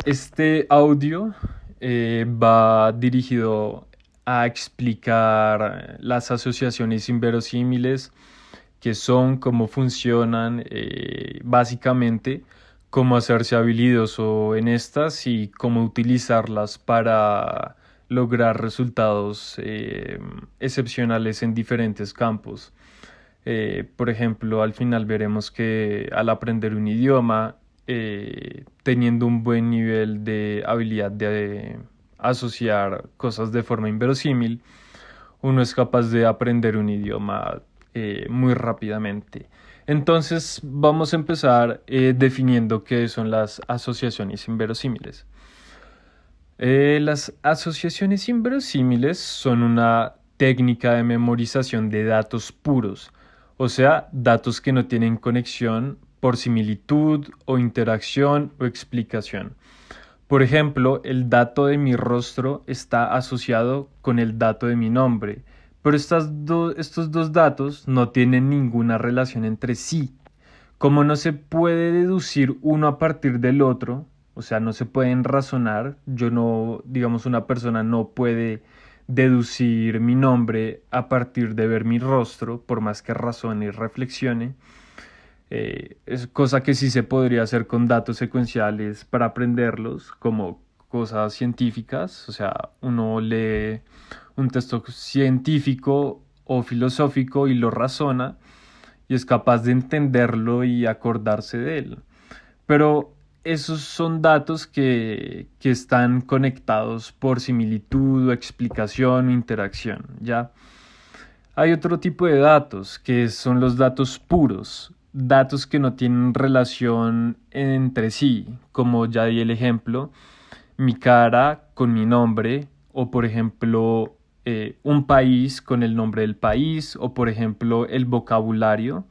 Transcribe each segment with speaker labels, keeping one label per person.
Speaker 1: Este audio va dirigido a explicar las asociaciones inverosímiles, qué son, cómo funcionan, básicamente cómo hacerse habilidoso en estas y cómo utilizarlas para lograr resultados excepcionales en diferentes campos. Por ejemplo, al final veremos que al aprender un idioma, teniendo un buen nivel de habilidad de asociar cosas de forma inverosímil, uno es capaz de aprender un idioma muy rápidamente. Entonces vamos a empezar definiendo qué son las asociaciones inverosímiles. Las asociaciones inverosímiles son una técnica de memorización de datos puros, o sea, datos que no tienen conexión por similitud o interacción o explicación. Por ejemplo, el dato de mi rostro está asociado con el dato de mi nombre, pero estos dos datos no tienen ninguna relación entre sí. Como no se puede deducir uno a partir del otro, o sea, no se pueden razonar, yo no, digamos, una persona no puede deducir mi nombre a partir de ver mi rostro, por más que razone y reflexione. Es cosa que sí se podría hacer con datos secuenciales para aprenderlos, como cosas científicas, o sea, uno lee un texto científico o filosófico y lo razona y es capaz de entenderlo y acordarse de él. Pero esos son datos que están conectados por similitud o explicación o interacción, ¿ya? Hay otro tipo de datos que son los datos puros, datos que no tienen relación entre sí, como ya di el ejemplo, mi cara con mi nombre, o por ejemplo, un país con el nombre del país, o por ejemplo, el vocabulario.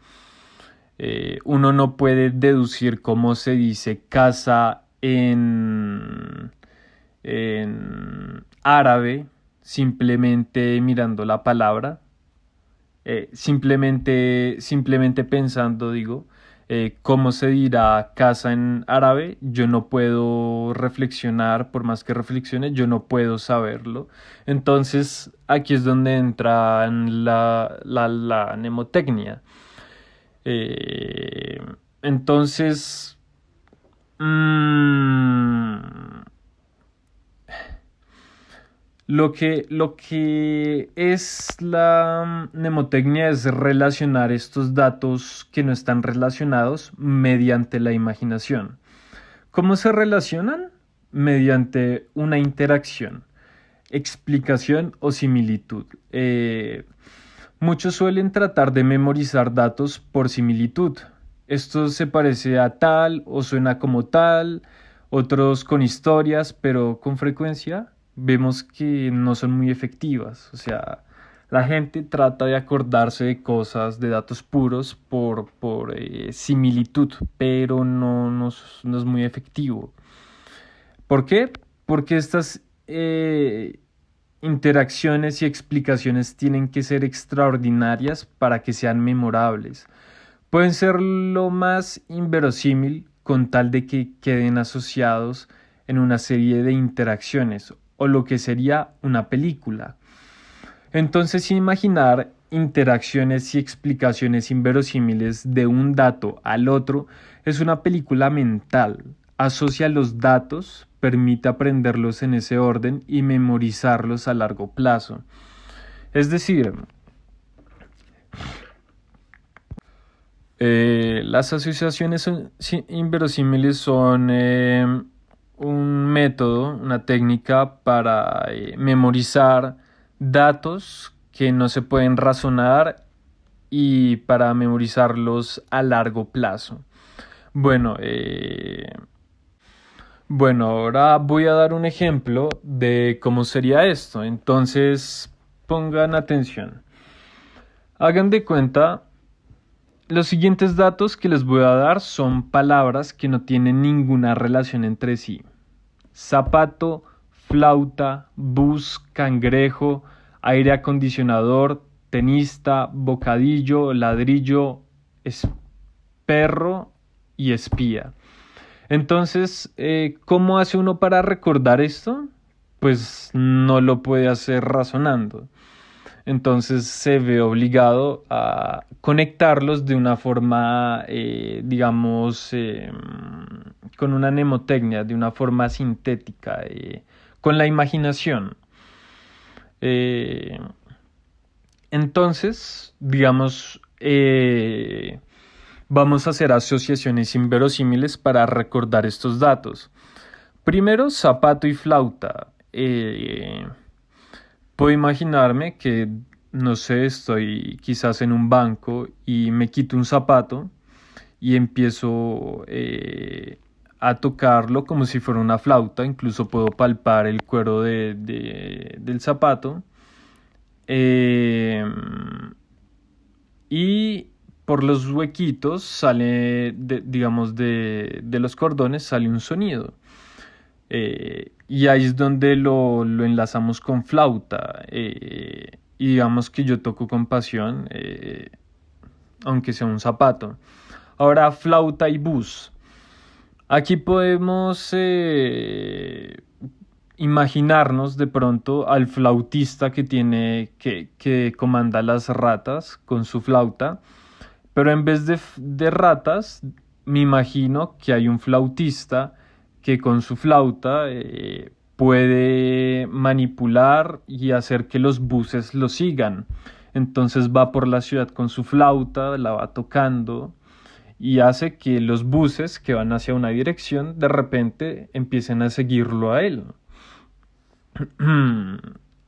Speaker 1: Uno no puede deducir cómo se dice casa en árabe simplemente mirando la palabra, simplemente pensando, digo, cómo se dirá casa en árabe, yo no puedo reflexionar, por más que reflexione, yo no puedo saberlo. Entonces, aquí es donde entra la mnemotecnia. Eh, entonces, mm, lo que es la mnemotecnia es relacionar estos datos que no están relacionados mediante la imaginación. ¿Cómo se relacionan? Mediante una interacción, explicación o similitud. Muchos suelen tratar de memorizar datos por similitud. Esto se parece a tal o suena como tal, otros con historias, pero con frecuencia vemos que no son muy efectivas. O sea, la gente trata de acordarse de cosas, de datos puros por similitud, pero no es muy efectivo. ¿Por qué? Porque estas interacciones y explicaciones tienen que ser extraordinarias para que sean memorables. Pueden ser lo más inverosímil con tal de que queden asociados en una serie de interacciones o lo que sería una película. Entonces, imaginar interacciones y explicaciones inverosímiles de un dato al otro es una película mental. Asocia los datos, permite aprenderlos en ese orden y memorizarlos a largo plazo. Es decir, las asociaciones inverosímiles son un método, una técnica para memorizar datos que no se pueden razonar y para memorizarlos a largo plazo. Bueno, ahora voy a dar un ejemplo de cómo sería esto. Entonces, pongan atención. Hagan de cuenta, los siguientes datos que les voy a dar son palabras que no tienen ninguna relación entre sí. Zapato, flauta, bus, cangrejo, aire acondicionador, tenista, bocadillo, ladrillo, perro y espía. Entonces, ¿cómo hace uno para recordar esto? Pues no lo puede hacer razonando. Entonces se ve obligado a conectarlos de una forma, digamos, con una mnemotecnia, de una forma sintética, con la imaginación. Eh, entonces, digamos, vamos a hacer asociaciones inverosímiles para recordar estos datos. Primero, zapato y flauta. Puedo imaginarme que, no sé, estoy quizás en un banco y me quito un zapato y empiezo a tocarlo como si fuera una flauta. Incluso puedo palpar el cuero del zapato. Eh, y por los huequitos sale, digamos, de los cordones sale un sonido. Y ahí es donde lo enlazamos con flauta. Y digamos que yo toco con pasión, aunque sea un zapato. Ahora, flauta y bus. Aquí podemos imaginarnos de pronto al flautista que comanda las ratas con su flauta, pero en vez de ratas, me imagino que hay un flautista que con su flauta puede manipular y hacer que los buses lo sigan. Entonces va por la ciudad con su flauta, la va tocando y hace que los buses que van hacia una dirección de repente empiecen a seguirlo a él.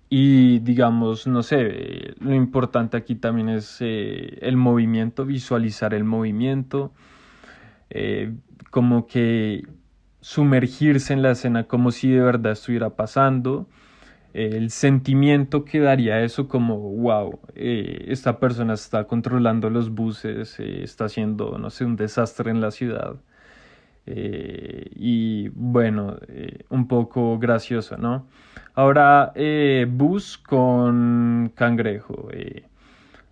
Speaker 1: Y digamos, no sé, lo importante aquí también es el movimiento, visualizar el movimiento, eh, como que sumergirse en la escena como si de verdad estuviera pasando, el sentimiento que daría eso como, wow, esta persona está controlando los buses, está haciendo, no sé, un desastre en la ciudad. Y bueno, un poco gracioso, ¿no? Ahora, bus con cangrejo.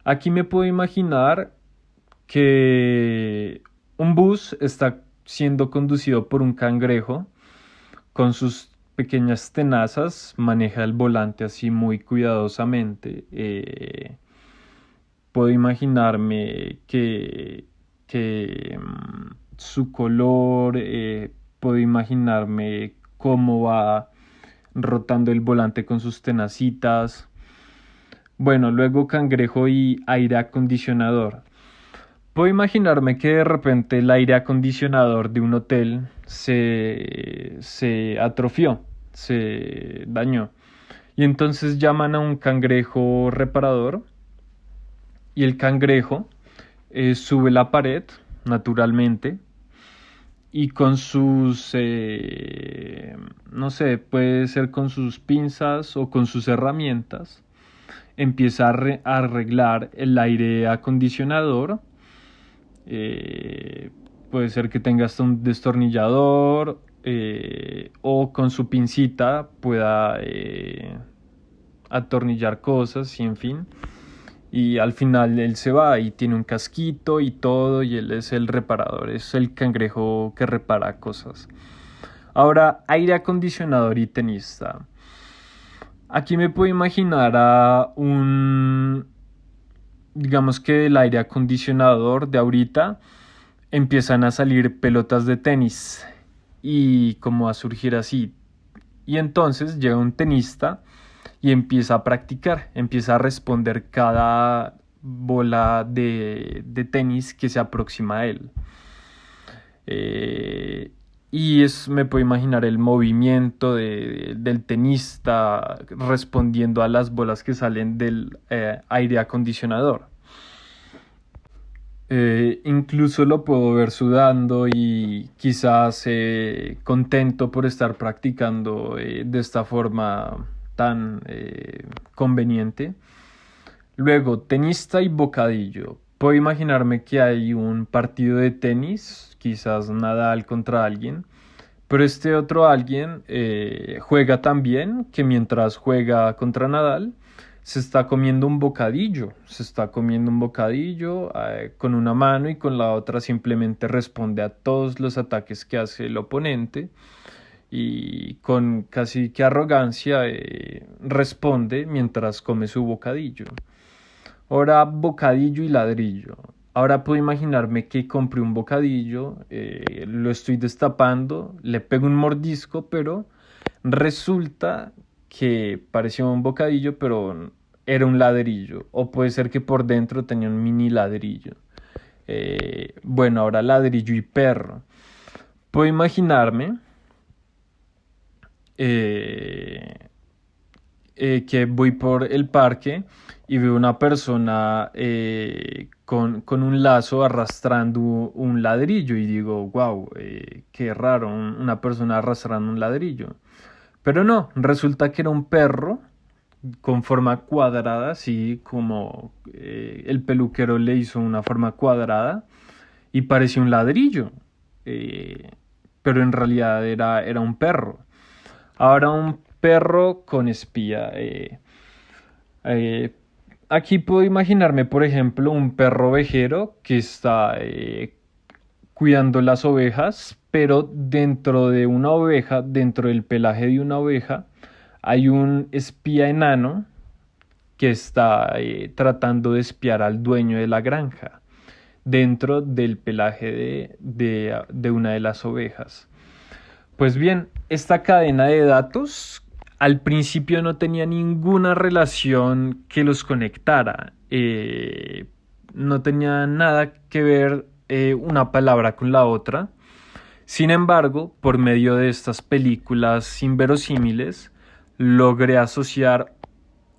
Speaker 1: Aquí me puedo imaginar que un bus está siendo conducido por un cangrejo con sus pequeñas tenazas, maneja el volante así muy cuidadosamente. Puedo imaginarme que su color, puedo imaginarme cómo va rotando el volante con sus tenacitas. Bueno, luego cangrejo y aire acondicionador. Puedo imaginarme que de repente el aire acondicionador de un hotel se atrofió, se dañó. Y entonces llaman a un cangrejo reparador y el cangrejo sube la pared naturalmente y con sus, no sé, puede ser con sus pinzas o con sus herramientas, empieza a arreglar el aire acondicionador. Eh, Puede ser que tenga hasta un destornillador o con su pincita pueda atornillar cosas y en fin. Y al final él se va y tiene un casquito y todo y él es el reparador, es el cangrejo que repara cosas. Ahora, aire acondicionador y tenista. Aquí me puedo imaginar a digamos que del aire acondicionador de ahorita empiezan a salir pelotas de tenis y como a surgir así. Y entonces llega un tenista y empieza a practicar, empieza a responder cada bola de tenis que se aproxima a él. Me puedo imaginar el movimiento del tenista respondiendo a las bolas que salen del aire acondicionador. Incluso lo puedo ver sudando y quizás contento por estar practicando de esta forma tan conveniente. Luego, tenista y bocadillo. Puedo imaginarme que hay un partido de tenis, quizás Nadal contra alguien, pero este otro alguien juega tan bien que mientras juega contra Nadal, se está comiendo un bocadillo, con una mano y con la otra simplemente responde a todos los ataques que hace el oponente y con casi que arrogancia responde mientras come su bocadillo. Ahora bocadillo y ladrillo. Ahora puedo imaginarme que compré un bocadillo, lo estoy destapando, le pego un mordisco, pero resulta que parecía un bocadillo, pero era un ladrillo. O puede ser que por dentro tenía un mini ladrillo. Bueno, ahora ladrillo y perro. Puedo imaginarme eh, que voy por el parque y veo una persona con un lazo arrastrando un ladrillo y digo, wow, qué raro, una persona arrastrando un ladrillo. Pero no, resulta que era un perro con forma cuadrada, así como el peluquero le hizo una forma cuadrada y parecía un ladrillo, eh, pero en realidad era un perro. Ahora un perro con espía. Eh, Aquí puedo imaginarme, por ejemplo, un perro ovejero que está cuidando las ovejas, pero dentro de una oveja, dentro del pelaje de una oveja, hay un espía enano que está tratando de espiar al dueño de la granja dentro del pelaje de una de las ovejas. Pues bien, esta cadena de datos al principio no tenía ninguna relación que los conectara. No tenía nada que ver una palabra con la otra. Sin embargo, por medio de estas películas inverosímiles, logré asociar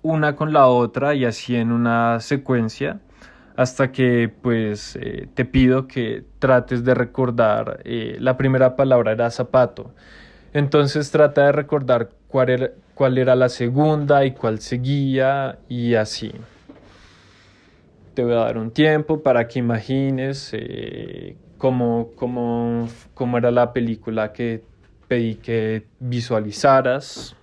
Speaker 1: una con la otra y así en una secuencia hasta que pues te pido que trates de recordar, la primera palabra era zapato, entonces trata de recordar cuál era la segunda y cuál seguía y así. Te voy a dar un tiempo para que imagines cómo era la película que pedí que visualizaras.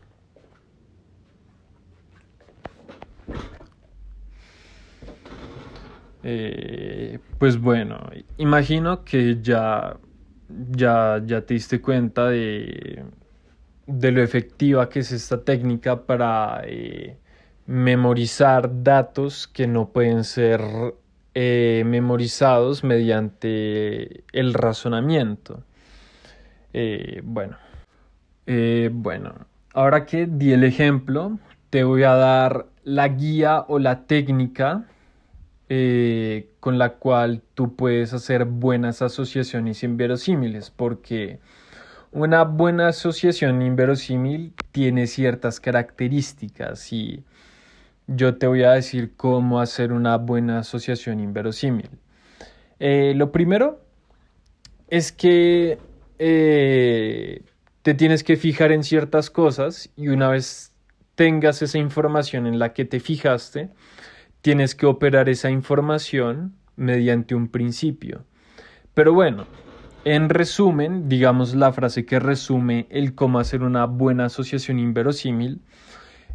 Speaker 1: Pues bueno, imagino que ya te diste cuenta de lo efectiva que es esta técnica para memorizar datos que no pueden ser memorizados mediante el razonamiento. Bueno, bueno, ahora que di el ejemplo, te voy a dar la guía o la técnica con la cual tú puedes hacer buenas asociaciones inverosímiles, porque una buena asociación inverosímil tiene ciertas características y yo te voy a decir cómo hacer una buena asociación inverosímil. Lo primero es que te tienes que fijar en ciertas cosas y una vez tengas esa información en la que te fijaste, tienes que operar esa información mediante un principio. Pero bueno, en resumen, digamos la frase que resume el cómo hacer una buena asociación inverosímil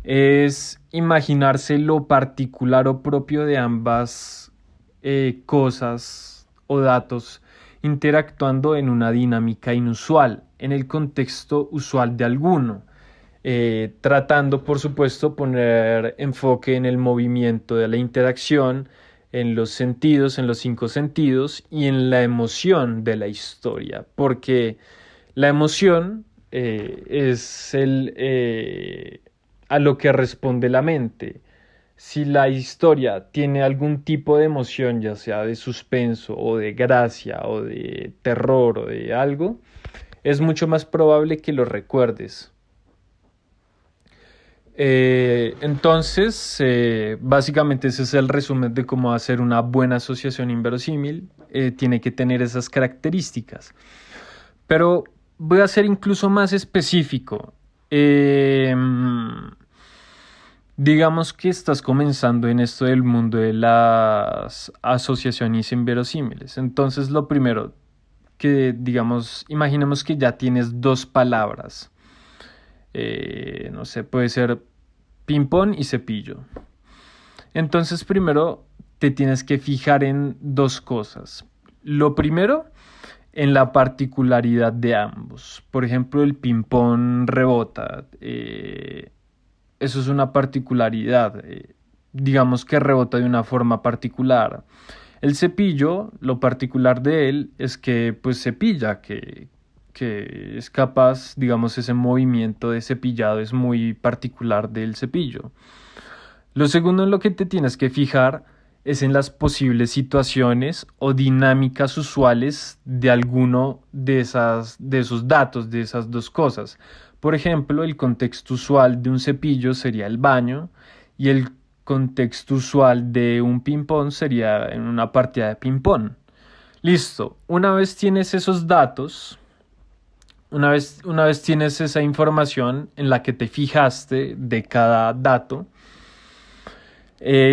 Speaker 1: es imaginarse lo particular o propio de ambas cosas o datos interactuando en una dinámica inusual, en el contexto usual de alguno. Tratando, por supuesto, poner enfoque en el movimiento de la interacción, en los sentidos, en los cinco sentidos y en la emoción de la historia, porque la emoción es a lo que responde la mente. Si la historia tiene algún tipo de emoción, ya sea de suspenso o de gracia o de terror o de algo, es mucho más probable que lo recuerdes. Entonces, básicamente ese es el resumen de cómo hacer una buena asociación inverosímil. Tiene que tener esas características. Pero voy a ser incluso más específico. Digamos que estás comenzando en esto del mundo de las asociaciones inverosímiles. Entonces, lo primero que, digamos, imaginemos que ya tienes dos palabras. No sé, puede ser ping-pong y cepillo. Entonces, primero te tienes que fijar en dos cosas. Lo primero, en la particularidad de ambos. Por ejemplo, el ping-pong rebota. Eso es una particularidad. Digamos que rebota de una forma particular. El cepillo, lo particular de él es que pues cepilla, que es capaz, digamos, ese movimiento de cepillado es muy particular del cepillo. Lo segundo en lo que te tienes que fijar es en las posibles situaciones o dinámicas usuales de alguno de esos datos, de esas dos cosas. Por ejemplo, el contexto usual de un cepillo sería el baño y el contexto usual de un ping-pong sería en una partida de ping-pong. Listo, una vez tienes esos datos, una vez tienes esa información en la que te fijaste de cada dato,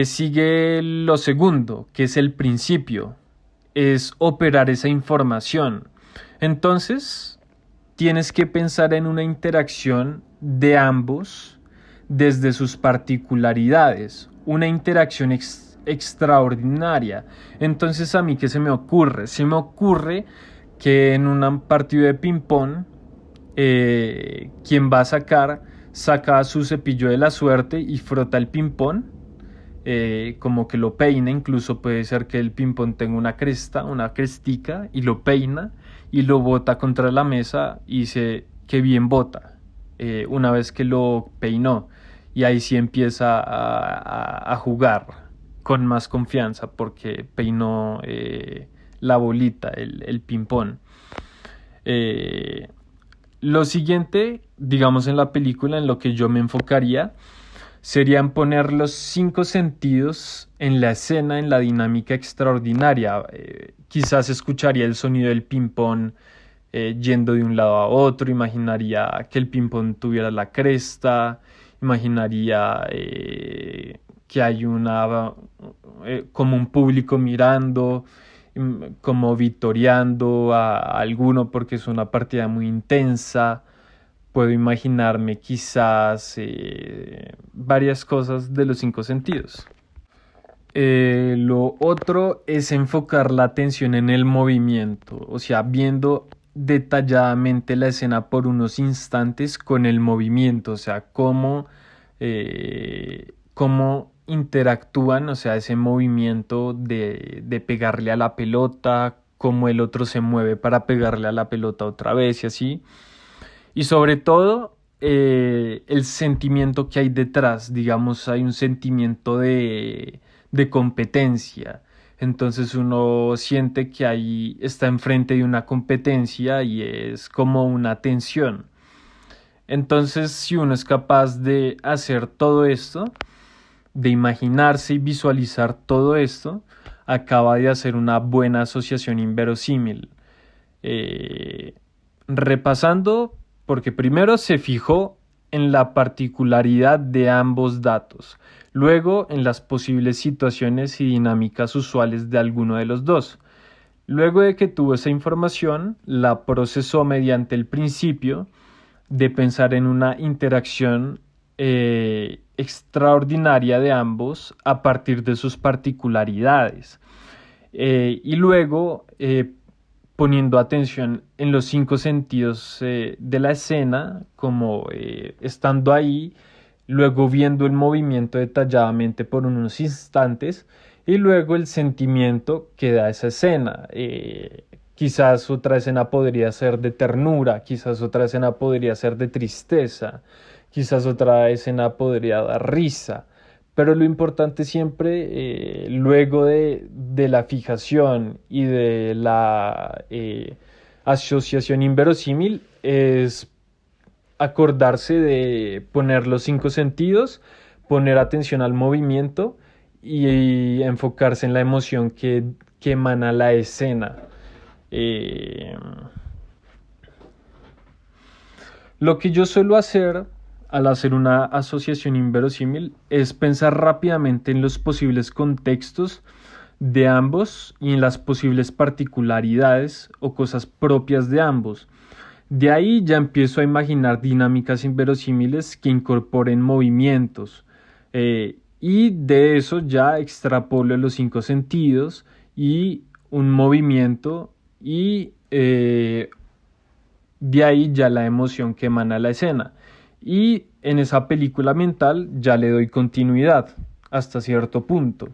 Speaker 1: sigue lo segundo, que es el principio, es operar esa información. Entonces, tienes que pensar en una interacción de ambos desde sus particularidades, una interacción extraordinaria. Entonces, ¿a mí qué se me ocurre? Se me ocurre que en un partido de ping-pong, quien va a saca su cepillo de la suerte y frota el ping-pong, como que lo peina, incluso puede ser que el ping-pong tenga una cresta, una crestica, y lo peina y lo bota contra la mesa y dice que bien bota, una vez que lo peinó, y ahí sí empieza a jugar con más confianza porque peinó la bolita, el ping-pong. Eh, lo siguiente, digamos en la película, en lo que yo me enfocaría, serían poner los cinco sentidos en la escena, en la dinámica extraordinaria. Quizás escucharía el sonido del ping-pong yendo de un lado a otro, imaginaría que el ping-pong tuviera la cresta, imaginaría que hay como un público mirando, como victoriando a alguno porque es una partida muy intensa. Puedo imaginarme quizás varias cosas de los cinco sentidos. Lo otro es enfocar la atención en el movimiento, o sea, viendo detalladamente la escena por unos instantes con el movimiento, o sea, cómo interactúan, o sea, ese movimiento de pegarle a la pelota, cómo el otro se mueve para pegarle a la pelota otra vez y así. Y sobre todo, el sentimiento que hay detrás, digamos, hay un sentimiento de competencia. Entonces uno siente que ahí está enfrente de una competencia y es como una tensión. Entonces, si uno es capaz de hacer todo esto, de imaginarse y visualizar todo esto, acaba de hacer una buena asociación inverosímil. Eh, Repasando, porque primero se fijó en la particularidad de ambos datos, luego en las posibles situaciones y dinámicas usuales de alguno de los dos. Luego de que tuvo esa información, la procesó mediante el principio de pensar en una interacción extraordinaria de ambos a partir de sus particularidades. Y luego poniendo atención en los cinco sentidos de la escena, como estando ahí, luego viendo el movimiento detalladamente por unos instantes y luego el sentimiento que da esa escena. Quizás otra escena podría ser de ternura, quizás otra escena podría ser de tristeza, quizás otra escena podría dar risa. Pero lo importante siempre, luego de la fijación y de la asociación inverosímil, es acordarse de poner los cinco sentidos, poner atención al movimiento y enfocarse en la emoción que emana la escena. Eh, lo que yo suelo hacer al hacer una asociación inverosímil es pensar rápidamente en los posibles contextos de ambos y en las posibles particularidades o cosas propias de ambos. De ahí ya empiezo a imaginar dinámicas inverosímiles que incorporen movimientos y de eso ya extrapolo los cinco sentidos y un movimiento y de ahí ya la emoción que emana la escena. Y en esa película mental ya le doy continuidad hasta cierto punto.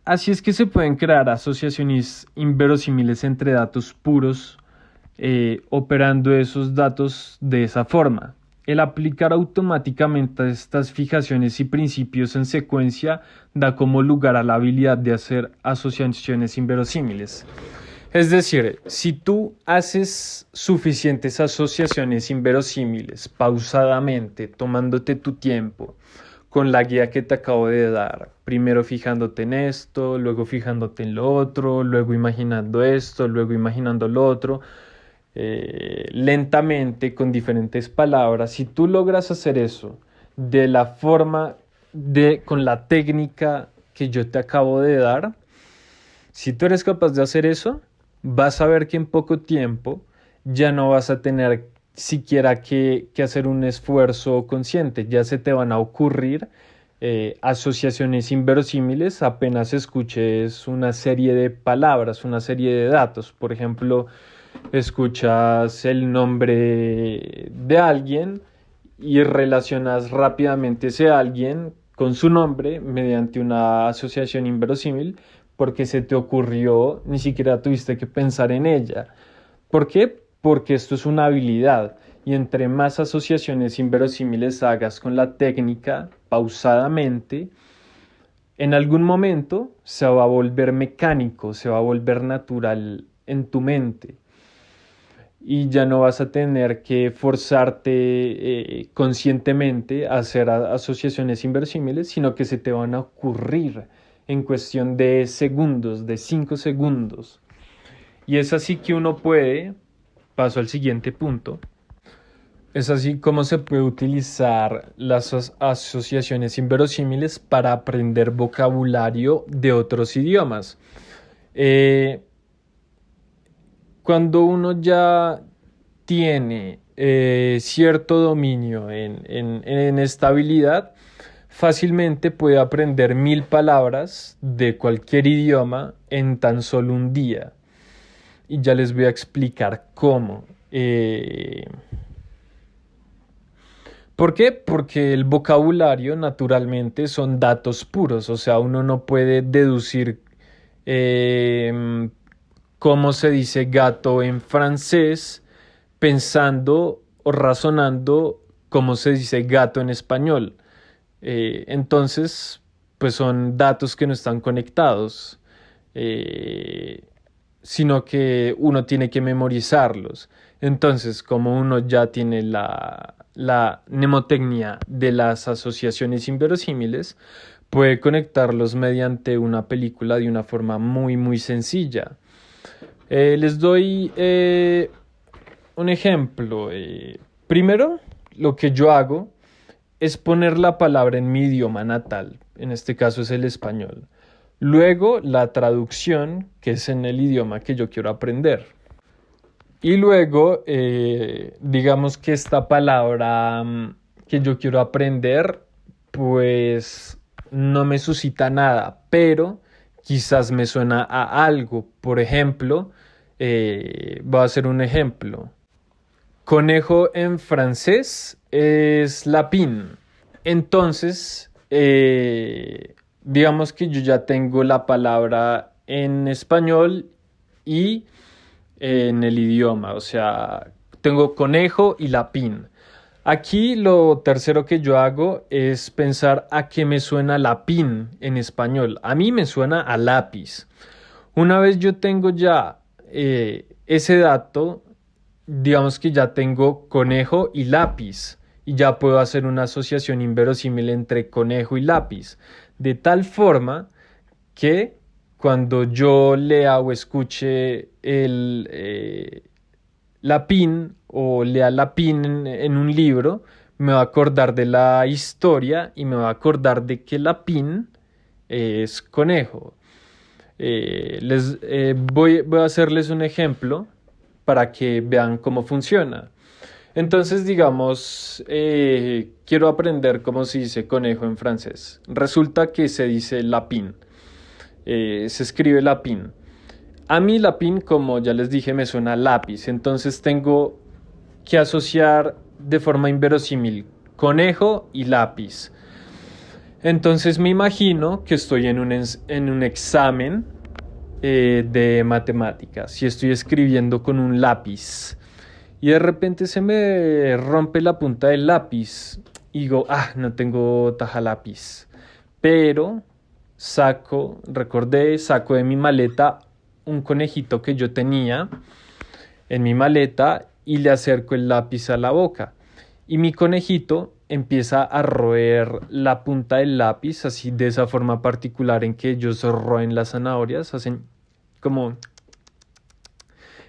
Speaker 1: Así es que se pueden crear asociaciones inverosímiles entre datos puros, operando esos datos de esa forma. El aplicar automáticamente estas fijaciones y principios en secuencia da como lugar a la habilidad de hacer asociaciones inverosímiles. Es decir, si tú haces suficientes asociaciones inverosímiles pausadamente, tomándote tu tiempo, con la guía que te acabo de dar, primero fijándote en esto, luego fijándote en lo otro, luego imaginando esto, luego imaginando lo otro, lentamente con diferentes palabras, si tú logras hacer eso de la forma con la técnica que yo te acabo de dar, si tú eres capaz de hacer eso, vas a ver que en poco tiempo ya no vas a tener siquiera que hacer un esfuerzo consciente, ya se te van a ocurrir asociaciones inverosímiles apenas escuches una serie de palabras, una serie de datos. Por ejemplo, escuchas el nombre de alguien y relacionas rápidamente ese alguien con su nombre mediante una asociación inverosímil porque se te ocurrió, ni siquiera tuviste que pensar en ella. ¿Por qué? Porque esto es una habilidad y entre más asociaciones inverosímiles hagas con la técnica pausadamente, en algún momento se va a volver mecánico, se va a volver natural en tu mente y ya no vas a tener que forzarte conscientemente a hacer asociaciones inverosímiles, sino que se te van a ocurrir en cuestión de segundos, de 5 segundos. Y es así que uno puede, paso al siguiente punto, es así como se puede utilizar las asociaciones inverosímiles para aprender vocabulario de otros idiomas. Cuando uno ya tiene cierto dominio en esta habilidad, fácilmente puede aprender 1000 palabras de cualquier idioma en tan solo un día. Y ya les voy a explicar cómo. ¿Por qué? Porque el vocabulario naturalmente son datos puros, o sea, uno no puede deducir cómo se dice gato en francés pensando o razonando cómo se dice gato en español. Entonces, pues son datos que no están conectados, sino que uno tiene que memorizarlos. Entonces, como uno ya tiene la mnemotecnia de las asociaciones inverosímiles, puede conectarlos mediante una película de una forma muy, muy sencilla. Les doy un ejemplo. Primero, lo que yo hago es poner la palabra en mi idioma natal, en este caso es el español. Luego, la traducción, que es en el idioma que yo quiero aprender. Y luego, digamos que esta palabra que yo quiero aprender, pues no me suscita nada, pero quizás me suena a algo. Por ejemplo, voy a hacer un ejemplo. Conejo en francés es lapin. Entonces, digamos que yo ya tengo la palabra en español y en el idioma, o sea, tengo conejo y lapin. Aquí lo tercero que yo hago es pensar a qué me suena lapin en español. A mí me suena a lápiz. Una vez yo tengo ya ese dato, digamos que ya tengo conejo y lápiz y ya puedo hacer una asociación inverosímil entre conejo y lápiz, de tal forma que cuando yo lea o escuche la PIN o lea la PIN en un libro, me va a acordar de la historia y me va a acordar de que la PIN es conejo. Voy a hacerles un ejemplo para que vean cómo funciona. Entonces, digamos, quiero aprender cómo se dice conejo en francés. Resulta que se dice lapin, se escribe lapin. A mí lapin, como ya les dije, me suena a lápiz, entonces tengo que asociar de forma inverosímil conejo y lápiz. Entonces me imagino que estoy en un examen de matemáticas y estoy escribiendo con un lápiz y de repente se me rompe la punta del lápiz y digo, no tengo taja lápiz, pero saco de mi maleta un conejito que yo tenía en mi maleta y le acerco el lápiz a la boca. Y mi conejito empieza a roer la punta del lápiz, así de esa forma particular en que ellos roen las zanahorias, hacen como...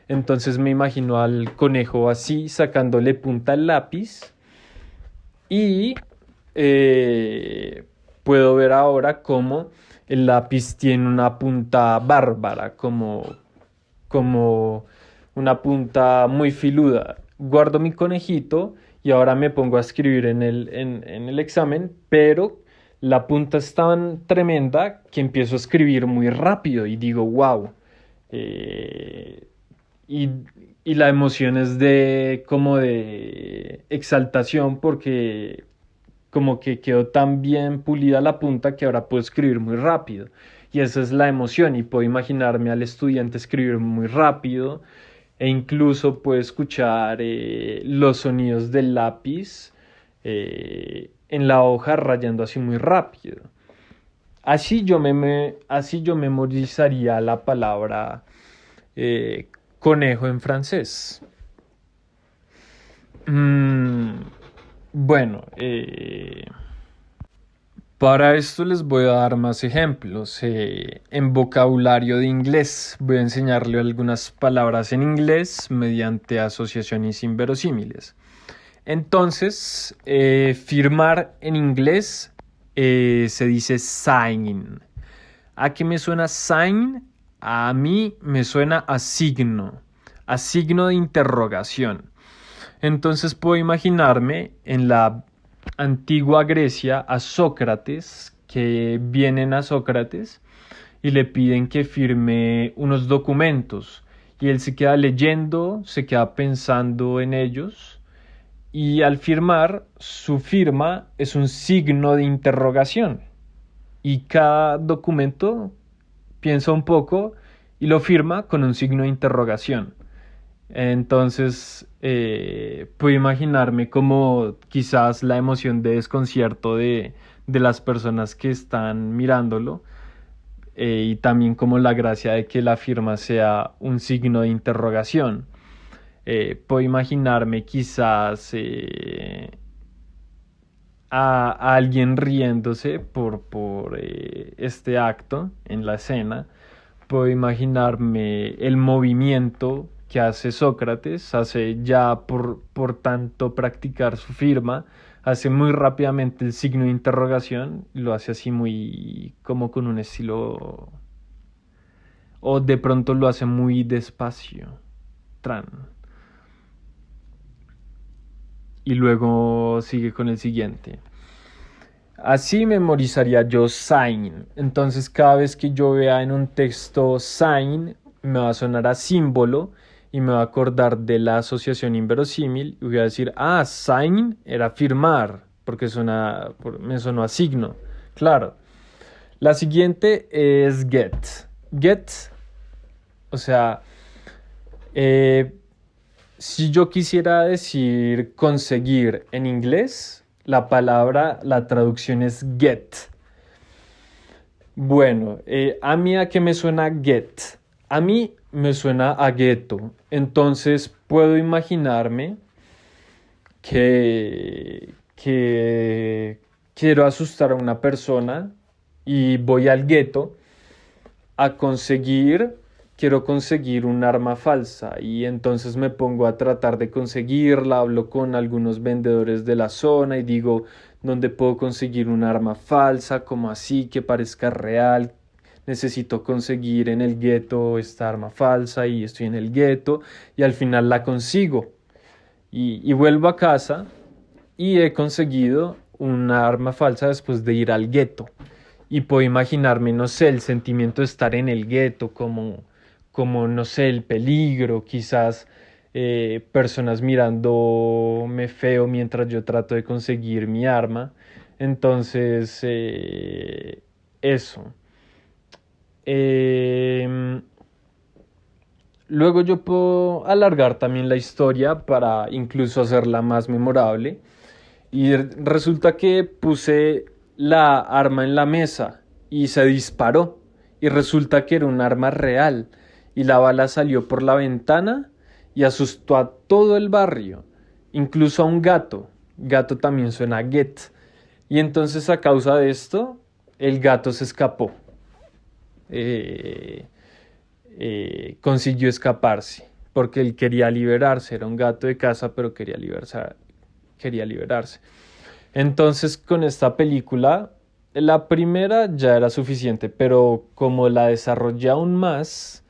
Speaker 1: Entonces me imagino al conejo así, sacándole punta al lápiz y puedo ver ahora cómo el lápiz tiene una punta bárbara, como una punta muy filuda. Guardo mi conejito y ahora me pongo a escribir en el examen, pero la punta es tan tremenda que empiezo a escribir muy rápido y digo, wow. Y, y la emoción es como de exaltación porque como que quedó tan bien pulida la punta que ahora puedo escribir muy rápido. Y esa es la emoción y puedo imaginarme al estudiante escribir muy rápido e incluso puedo escuchar los sonidos del lápiz en la hoja rayando así muy rápido. Así yo memorizaría la palabra conejo en francés. Mm, bueno, para esto les voy a dar más ejemplos. En vocabulario de inglés voy a enseñarle algunas palabras en inglés mediante asociaciones inverosímiles. Entonces, firmar en inglés se dice sign. ¿A qué me suena sign? A mí me suena a signo de interrogación. Entonces puedo imaginarme en la antigua Grecia a Sócrates, que vienen a Sócrates y le piden que firme unos documentos. Y él se queda leyendo, se queda pensando en ellos. Y al firmar, su firma es un signo de interrogación. Y cada documento piensa un poco y lo firma con un signo de interrogación. Entonces, puedo imaginarme como quizás la emoción de desconcierto de las personas que están mirándolo y también como la gracia de que la firma sea un signo de interrogación. Puedo imaginarme quizás a alguien riéndose por este acto en la escena. Puedo imaginarme el movimiento que hace Sócrates, hace ya por tanto practicar su firma, hace muy rápidamente el signo de interrogación, lo hace así muy como con un estilo, o de pronto lo hace muy despacio, tran. Y luego sigue con el siguiente. Así memorizaría yo sign. Entonces cada vez que yo vea en un texto sign, me va a sonar a símbolo y me va a acordar de la asociación inverosímil y voy a decir, sign era firmar, porque me sonó a signo. Claro. La siguiente es get. Get, o sea, si yo quisiera decir conseguir en inglés, la traducción es get. Bueno, a mí a qué me suena get. A mí me suena a gueto. Entonces puedo imaginarme que quiero asustar a una persona y voy al gueto a quiero conseguir un arma falsa y entonces me pongo a tratar de conseguirla, hablo con algunos vendedores de la zona y digo, ¿dónde puedo conseguir un arma falsa? ¿Cómo así que parezca real? Necesito conseguir en el gueto esta arma falsa y estoy en el gueto y al final la consigo. Y vuelvo a casa y he conseguido una arma falsa después de ir al gueto. Y puedo imaginarme, no sé, el sentimiento de estar en el gueto, como no sé, el peligro, quizás personas mirándome feo mientras yo trato de conseguir mi arma. Entonces, eso. Em, Luego yo puedo alargar también la historia para incluso hacerla más memorable. Y resulta que puse la arma en la mesa y se disparó. Y resulta que era un arma real. Y la bala salió por la ventana y asustó a todo el barrio. Incluso a un gato. Gato también suena get. Y entonces a causa de esto, el gato se escapó. Eh, Consiguió escaparse. Porque él quería liberarse. Era un gato de casa, pero quería liberarse. Entonces, con esta película, la primera ya era suficiente, pero como la desarrollé aún más,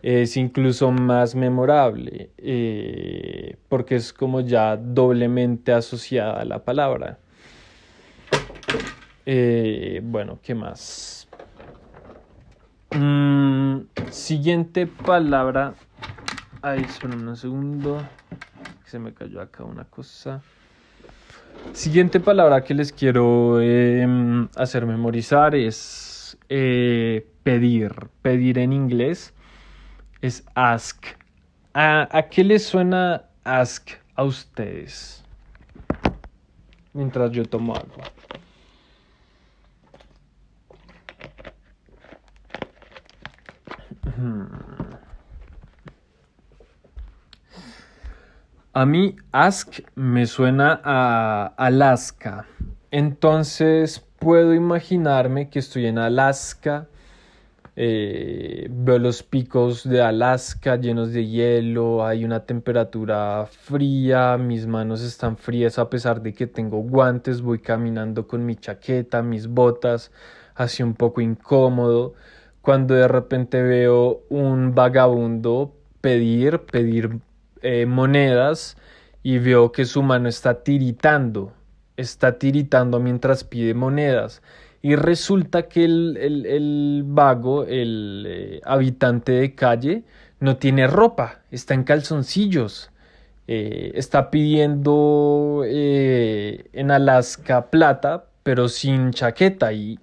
Speaker 1: es incluso más memorable, porque es como ya doblemente asociada a la palabra. Bueno, ¿qué más? Siguiente palabra. Ay, espérame un segundo. Se me cayó acá una cosa. Siguiente palabra que les quiero hacer memorizar es pedir. Pedir en inglés es ask. ¿A qué les suena ask a ustedes? Mientras yo tomo algo. A mí ask me suena a Alaska. Entonces puedo imaginarme que estoy en Alaska. Veo los picos de Alaska llenos de hielo. Hay una temperatura fría. Mis manos están frías a pesar de que tengo guantes. Voy caminando con mi chaqueta, mis botas. Así un poco incómodo. Cuando de repente veo un vagabundo pedir monedas y veo que su mano está tiritando mientras pide monedas. Y resulta que el vago, el habitante de calle, no tiene ropa, está en calzoncillos. Está pidiendo en Alaska plata, pero sin chaqueta. Y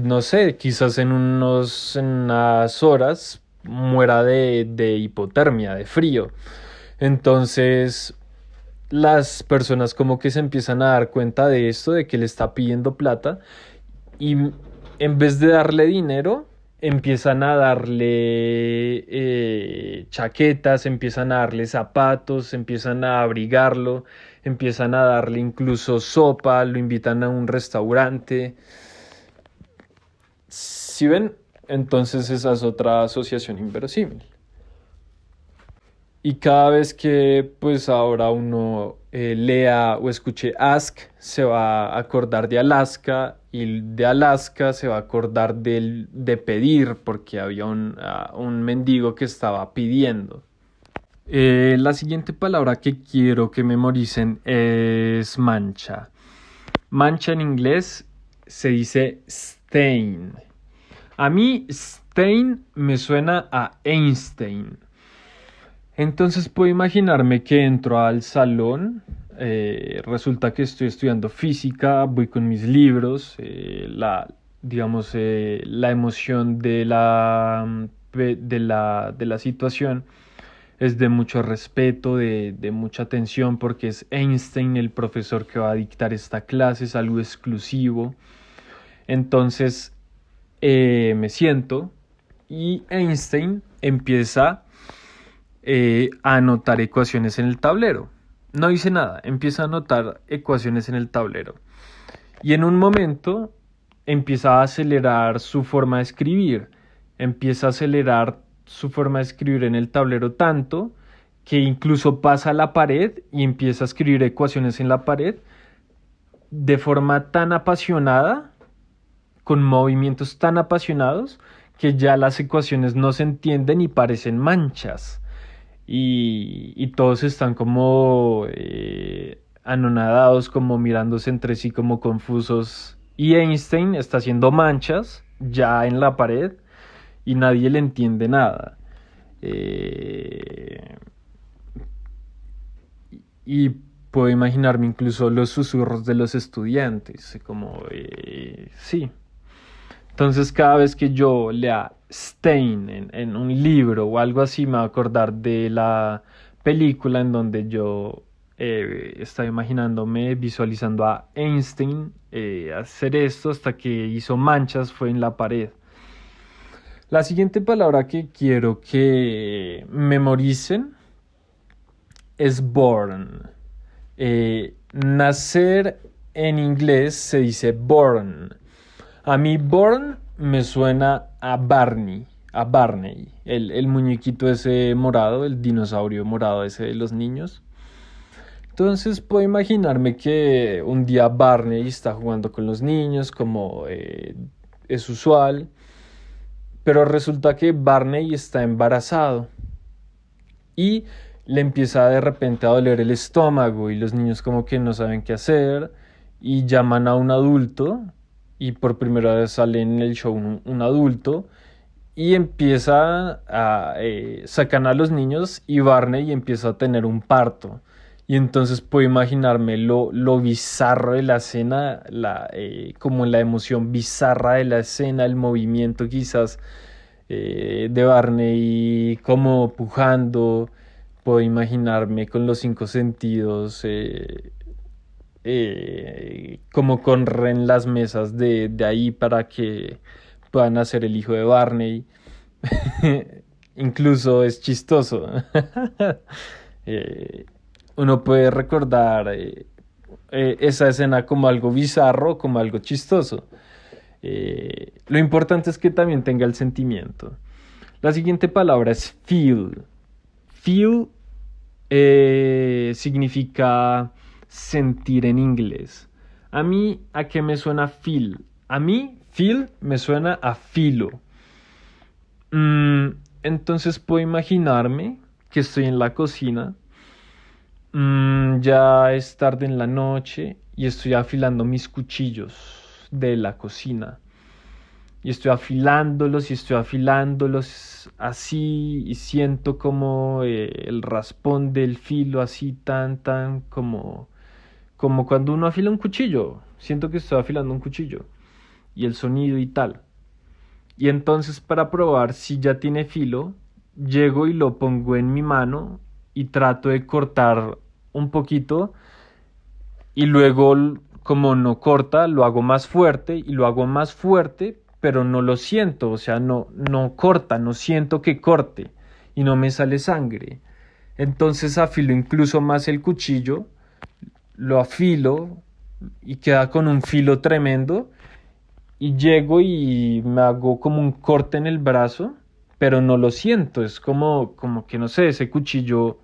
Speaker 1: no sé, quizás en unas horas muera de hipotermia, de frío. Entonces, las personas como que se empiezan a dar cuenta de esto, de que le está pidiendo plata, y en vez de darle dinero, empiezan a darle chaquetas, empiezan a darle zapatos, empiezan a abrigarlo, empiezan a darle incluso sopa, lo invitan a un restaurante. Si ven, entonces esa es otra asociación inverosímil. Y cada vez que pues ahora uno lea o escuche ask, se va a acordar de Alaska, y de Alaska se va a acordar de pedir, porque había un mendigo que estaba pidiendo. La siguiente palabra que quiero que memoricen es mancha. Mancha en inglés se dice stain. A mí stain me suena a Einstein. Entonces puedo imaginarme que entro al salón, resulta que estoy estudiando física, voy con mis libros, digamos, la emoción de la situación es de mucho respeto, de mucha atención, porque es Einstein el profesor que va a dictar esta clase, es algo exclusivo. Entonces me siento y Einstein empieza a anotar ecuaciones en el tablero. No dice nada, empieza a anotar ecuaciones en el tablero. Y en un momento empieza a acelerar su forma de escribir. Empieza a acelerar su forma de escribir en el tablero tanto que incluso pasa a la pared y empieza a escribir ecuaciones en la pared de forma tan apasionada, con movimientos tan apasionados, que ya las ecuaciones no se entienden y parecen manchas. y todos están como anonadados, como mirándose entre sí como confusos. Y Einstein está haciendo manchas ya en la pared y nadie le entiende nada. Eh, y puedo imaginarme incluso los susurros de los estudiantes, como, sí. Entonces cada vez que yo lea Stein en un libro o algo así, me va a acordar de la película en donde yo estaba imaginándome, visualizando a Einstein hacer esto hasta que hizo manchas, fue en la pared. La siguiente palabra que quiero que memoricen es born. Nacer en inglés se dice born. A mí born me suena a Barney, el muñequito ese morado, el dinosaurio morado ese de los niños. Entonces puedo imaginarme que un día Barney está jugando con los niños como es usual, pero resulta que Barney está embarazado y le empieza de repente a doler el estómago y los niños como que no saben qué hacer y llaman a un adulto y por primera vez sale en el show un adulto y empieza a sacan a los niños y Barney empieza a tener un parto. Y entonces puedo imaginarme lo bizarro de la escena, como la emoción bizarra de la escena, el movimiento quizás de Barney como pujando. Puedo imaginarme con los cinco sentidos como corren las mesas de ahí para que puedan hacer el hijo de Barney. Incluso es chistoso. eh, Uno puede recordar esa escena como algo bizarro, como algo chistoso. Lo importante es que también tenga el sentimiento. La siguiente palabra es feel. Feel significa sentir en inglés. A mí, ¿a qué me suena feel? A mí, feel me suena a filo. Entonces puedo imaginarme que estoy en la cocina. Ya es tarde en la noche y estoy afilando mis cuchillos de la cocina. Y estoy afilándolos así y siento como el raspón del filo así tan como cuando uno afila un cuchillo. Siento que estoy afilando un cuchillo y el sonido y tal. Y entonces para probar si ya tiene filo, llego y lo pongo en mi mano y trato de cortar un poquito y luego como no corta, lo hago más fuerte y lo hago más fuerte, pero no lo siento, o sea, no corta, no siento que corte y no me sale sangre. Entonces afilo incluso más el cuchillo, lo afilo y queda con un filo tremendo y llego y me hago como un corte en el brazo, pero no lo siento, es como que no sé, ese cuchillo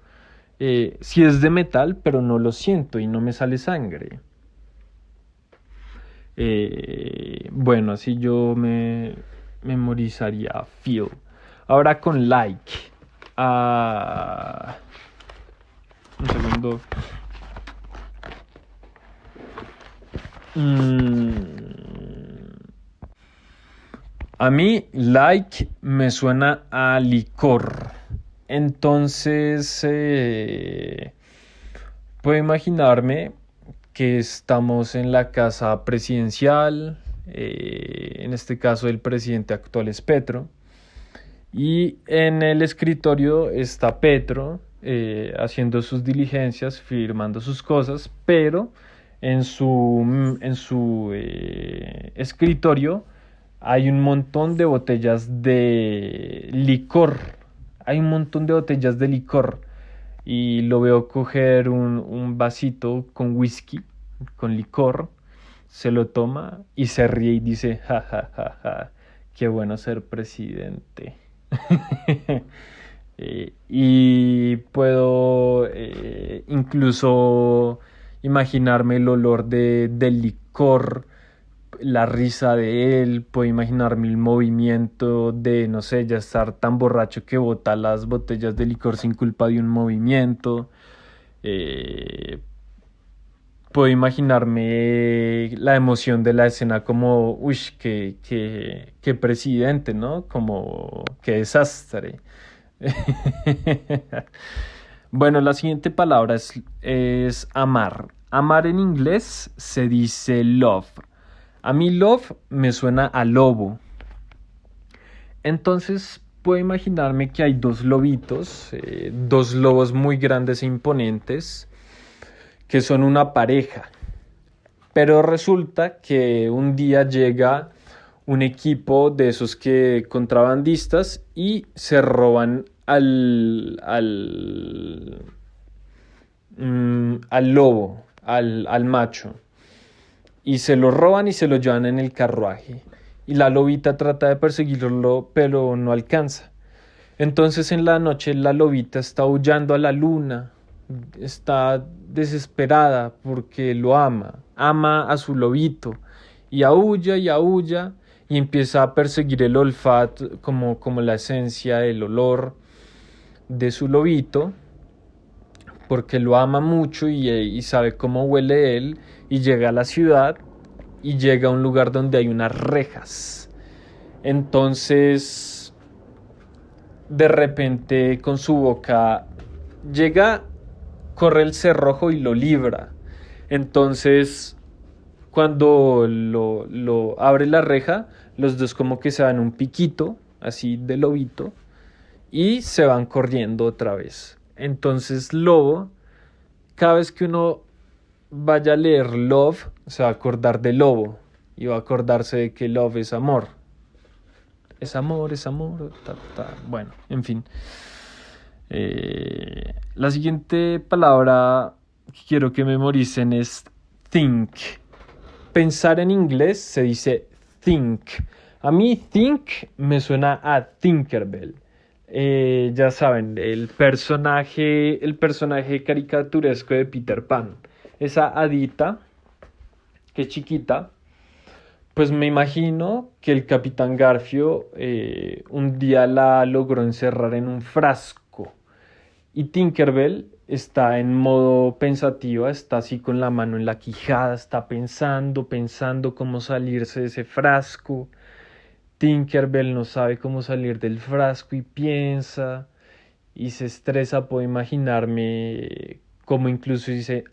Speaker 1: sí es de metal, pero no lo siento y no me sale sangre. Bueno, así yo me memorizaría feel. Ahora con like. Ah, un segundo. A mí like me suena a licor. Entonces puedo imaginarme que estamos en la casa presidencial, en este caso el presidente actual es Petro, y en el escritorio está Petro haciendo sus diligencias, firmando sus cosas, pero en su escritorio hay un montón de botellas de licor, hay un montón de botellas de licor y lo veo coger un vasito con whisky, con licor, se lo toma y se ríe y dice, ja, ja, ja, ja, qué bueno ser presidente. Y puedo incluso imaginarme el olor del licor la risa de él, puedo imaginarme el movimiento de, no sé, ya estar tan borracho que bota las botellas de licor sin culpa de un movimiento. Eh, Puedo imaginarme la emoción de la escena como, uy, qué presidente, ¿no? Como, qué desastre. Bueno, la siguiente palabra es amar. Amar en inglés se dice love. A mí love me suena a lobo. Entonces puedo imaginarme que hay dos lobitos, dos lobos muy grandes e imponentes, que son una pareja. Pero resulta que un día llega un equipo de esos que contrabandistas y se roban al lobo, al macho. Y se lo roban y se lo llevan en el carruaje. Y la lobita trata de perseguirlo, pero no alcanza. Entonces en la noche la lobita está aullando a la luna, está desesperada porque lo ama a su lobito y aúlla y empieza a perseguir el olfato como la esencia, el olor de su lobito porque lo ama mucho y sabe cómo huele él y llega a la ciudad y llega a un lugar donde hay unas rejas. Entonces de repente con su boca llega, corre el cerrojo y lo libra. Entonces cuando lo abre la reja, los dos como que se dan un piquito, así de lobito, y se van corriendo otra vez. Entonces lobo, cada vez que uno vaya a leer love, se va a acordar de lobo y va a acordarse de que love es amor. Es amor, Bueno, en fin. La siguiente palabra que quiero que memoricen es think. Pensar en inglés se dice think. A mí think me suena a Tinkerbell. Ya saben, el personaje caricaturesco de Peter Pan. Esa hadita, que es chiquita, pues me imagino que el Capitán Garfio un día la logró encerrar en un frasco y Tinkerbell está en modo pensativa, está así con la mano en la quijada, está pensando cómo salirse de ese frasco. Tinkerbell no sabe cómo salir del frasco y piensa y se estresa. Puedo imaginarme cómo incluso dice,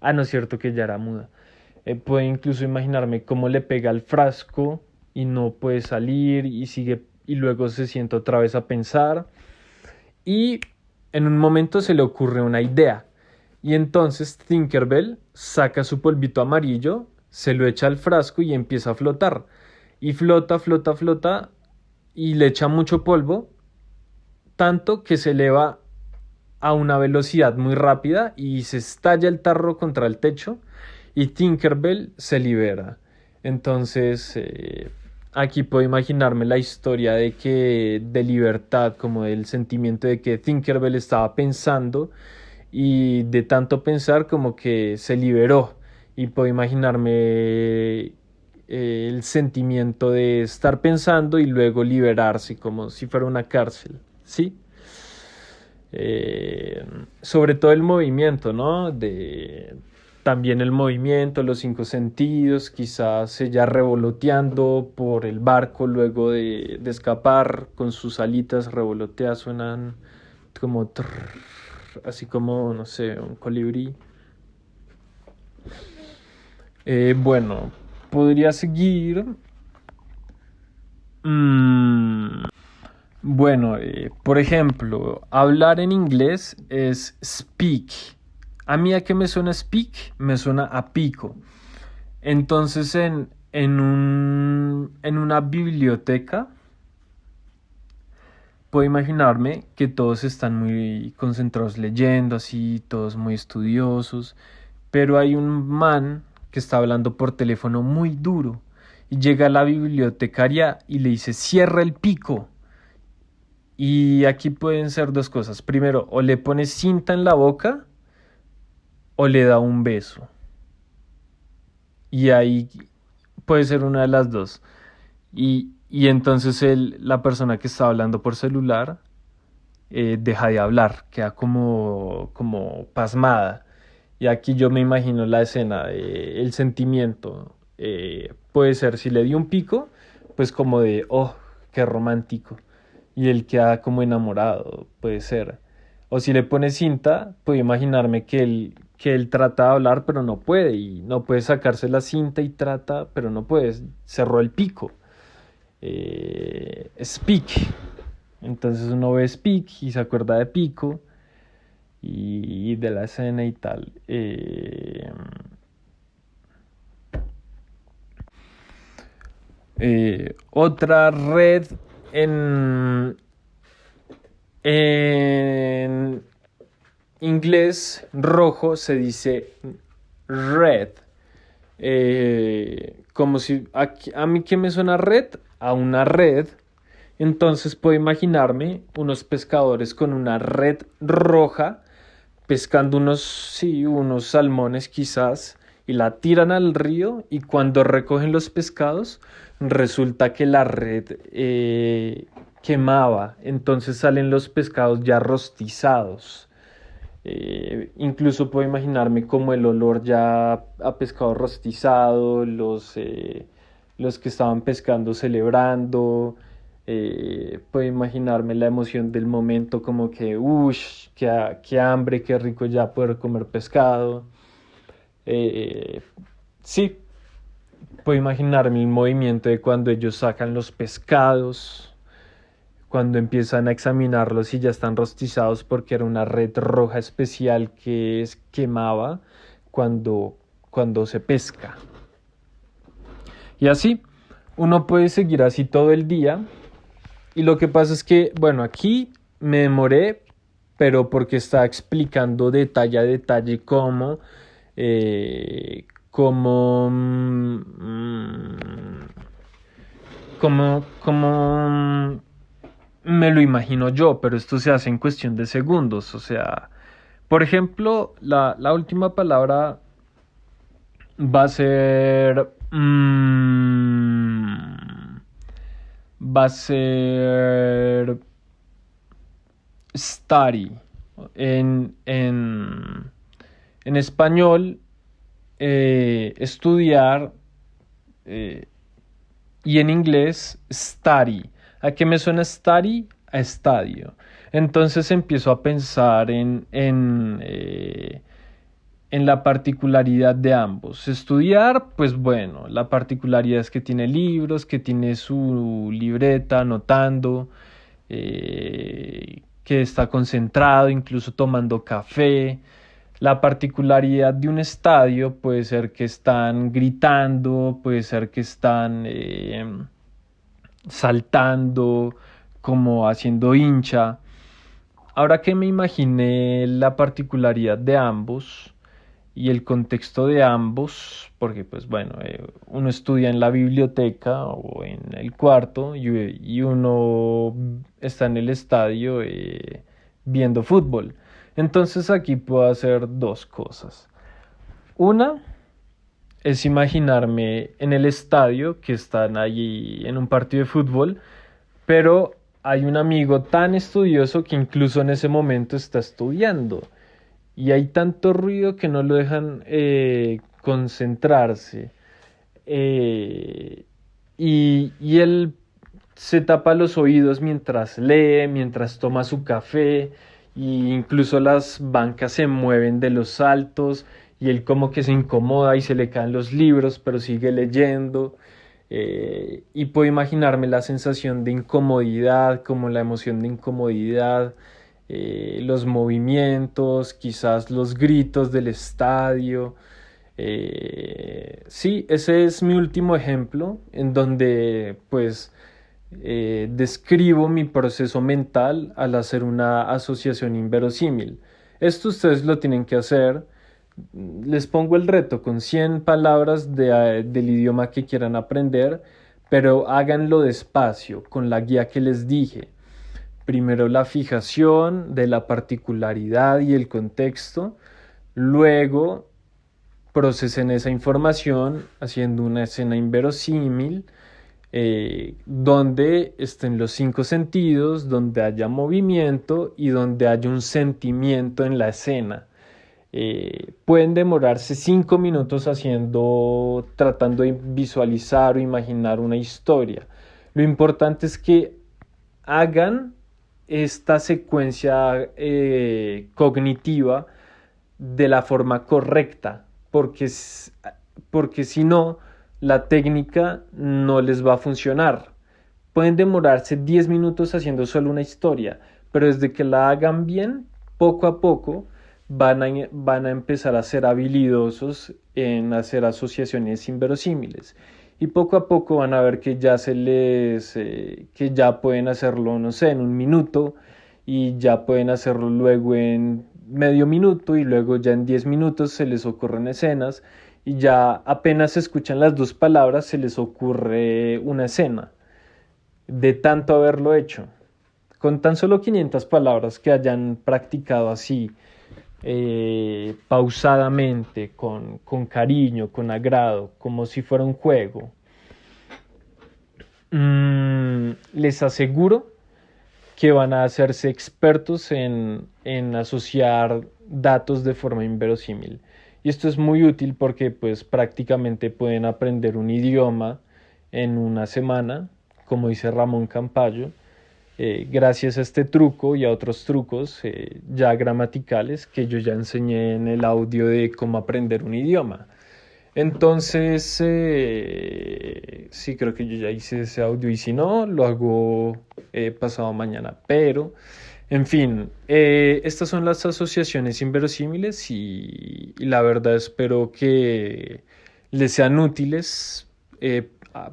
Speaker 1: no es cierto que ya era muda. Puedo incluso imaginarme cómo le pega al frasco y no puede salir y sigue y luego se sienta otra vez a pensar y en un momento se le ocurre una idea y entonces Tinkerbell saca su polvito amarillo, se lo echa al frasco y empieza a flotar y flota y le echa mucho polvo tanto que se eleva a una velocidad muy rápida y se estalla el tarro contra el techo y Tinkerbell se libera. Entonces, aquí puedo imaginarme la historia de libertad, como del sentimiento de que Tinkerbell estaba pensando y de tanto pensar como que se liberó. Y puedo imaginarme el sentimiento de estar pensando y luego liberarse, como si fuera una cárcel, ¿sí? Sobre todo el movimiento, ¿no? También el movimiento, los cinco sentidos, quizás ella revoloteando por el barco luego de escapar con sus alitas revoloteadas, suenan como así como, no sé, un colibrí. Bueno, podría seguir. Bueno, por ejemplo, hablar en inglés es speak. A mí, ¿a qué me suena speak? Me suena a pico. Entonces, en una biblioteca, puedo imaginarme que todos están muy concentrados leyendo, así, todos muy estudiosos, pero hay un man que está hablando por teléfono muy duro y llega a la bibliotecaria y le dice, cierra el pico. Y aquí pueden ser dos cosas. Primero, o le pone cinta en la boca o le da un beso. Y ahí puede ser una de las dos. Y entonces la persona que está hablando por celular deja de hablar, queda como pasmada. Y aquí yo me imagino la escena, el sentimiento. Puede ser si le dio un pico, pues como de, oh, qué romántico. Y él queda como enamorado, puede ser. O si le pone cinta, puedo imaginarme que él trata de hablar, pero no puede. Y no puede sacarse la cinta y trata, pero no puede. Cerró el pico. Speak. Entonces uno ve Speak y se acuerda de Pico y de la escena y tal. Otra red en, en inglés rojo se dice red. Como si a mí que me suena red, a una red. Entonces puedo imaginarme unos pescadores con una red roja pescando unos salmones quizás y la tiran al río y cuando recogen los pescados resulta que la red quemaba, entonces salen los pescados ya rostizados. Incluso puedo imaginarme como el olor ya a pescado rostizado, los que estaban pescando celebrando. Puedo imaginarme la emoción del momento, como que, uff, qué hambre, qué rico ya poder comer pescado. Eh, sí, puedo imaginarme el movimiento de cuando ellos sacan los pescados, cuando empiezan a examinarlos y ya están rostizados porque era una red roja especial que quemaba cuando se pesca. Y así, uno puede seguir así todo el día. Y lo que pasa es que, bueno, aquí me demoré, pero porque está explicando detalle a detalle cómo, cómo me lo imagino yo, pero esto se hace en cuestión de segundos. O sea, por ejemplo, la última palabra va a ser... va a ser study. En, en, en español, estudiar, eh, y en inglés, study. ¿A qué me suena study? A estadio. Entonces empiezo a pensar en la particularidad de ambos. Estudiar, pues bueno, la particularidad es que tiene libros, que tiene su libreta anotando, que está concentrado, incluso tomando café. La particularidad de un estadio puede ser que están gritando, puede ser que están saltando, como haciendo hincha. Ahora que me imaginé la particularidad de ambos y el contexto de ambos, porque pues bueno, uno estudia en la biblioteca o en el cuarto y uno está en el estadio viendo fútbol. Entonces aquí puedo hacer dos cosas. Una es imaginarme en el estadio que están allí en un partido de fútbol, pero hay un amigo tan estudioso que incluso en ese momento está estudiando y hay tanto ruido que no lo dejan concentrarse. Y él se tapa los oídos mientras lee, mientras toma su café, e incluso las bancas se mueven de los saltos y él como que se incomoda y se le caen los libros, pero sigue leyendo. Y puedo imaginarme la sensación de incomodidad, como la emoción de incomodidad, los movimientos, quizás los gritos del estadio. Sí, ese es mi último ejemplo en donde pues describo mi proceso mental al hacer una asociación inverosímil. Esto ustedes lo tienen que hacer. Les pongo el reto con 100 palabras del idioma que quieran aprender, pero háganlo despacio, con la guía que les dije. Primero la fijación de la particularidad y el contexto, luego procesen esa información haciendo una escena inverosímil, donde estén los cinco sentidos, donde haya movimiento y donde haya un sentimiento en la escena. Pueden demorarse 5 minutos tratando de visualizar o imaginar una historia. Lo importante es que hagan esta secuencia cognitiva de la forma correcta, porque si no, la técnica no les va a funcionar. Pueden demorarse 10 minutos haciendo solo una historia, pero desde que la hagan bien, poco a poco van a empezar a ser habilidosos en hacer asociaciones inverosímiles. Y poco a poco van a ver que que ya pueden hacerlo, no sé, en 1 minuto, y ya pueden hacerlo luego en medio minuto, y luego ya en 10 minutos se les ocurren escenas, y ya apenas escuchan las dos palabras se les ocurre una escena, de tanto haberlo hecho. Con tan solo 500 palabras que hayan practicado así, pausadamente, con cariño, con agrado, como si fuera un juego, les aseguro que van a hacerse expertos en asociar datos de forma inverosímil. Y esto es muy útil porque pues prácticamente pueden aprender un idioma en una semana, como dice Ramón Campayo, gracias a este truco y a otros trucos ya gramaticales que yo ya enseñé en el audio de cómo aprender un idioma. Entonces, sí, creo que yo ya hice ese audio, y si no, lo hago pasado mañana. Pero, en fin, estas son las asociaciones inverosímiles, y la verdad espero que les sean útiles.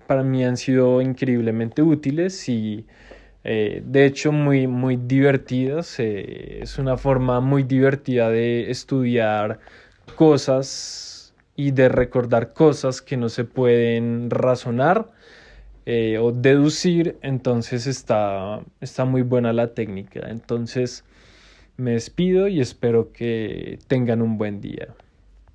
Speaker 1: Para mí han sido increíblemente útiles y de hecho muy, muy divertidas. Es una forma muy divertida de estudiar cosas y de recordar cosas que no se pueden razonar o deducir. Entonces está muy buena la técnica. Entonces me despido y espero que tengan un buen día.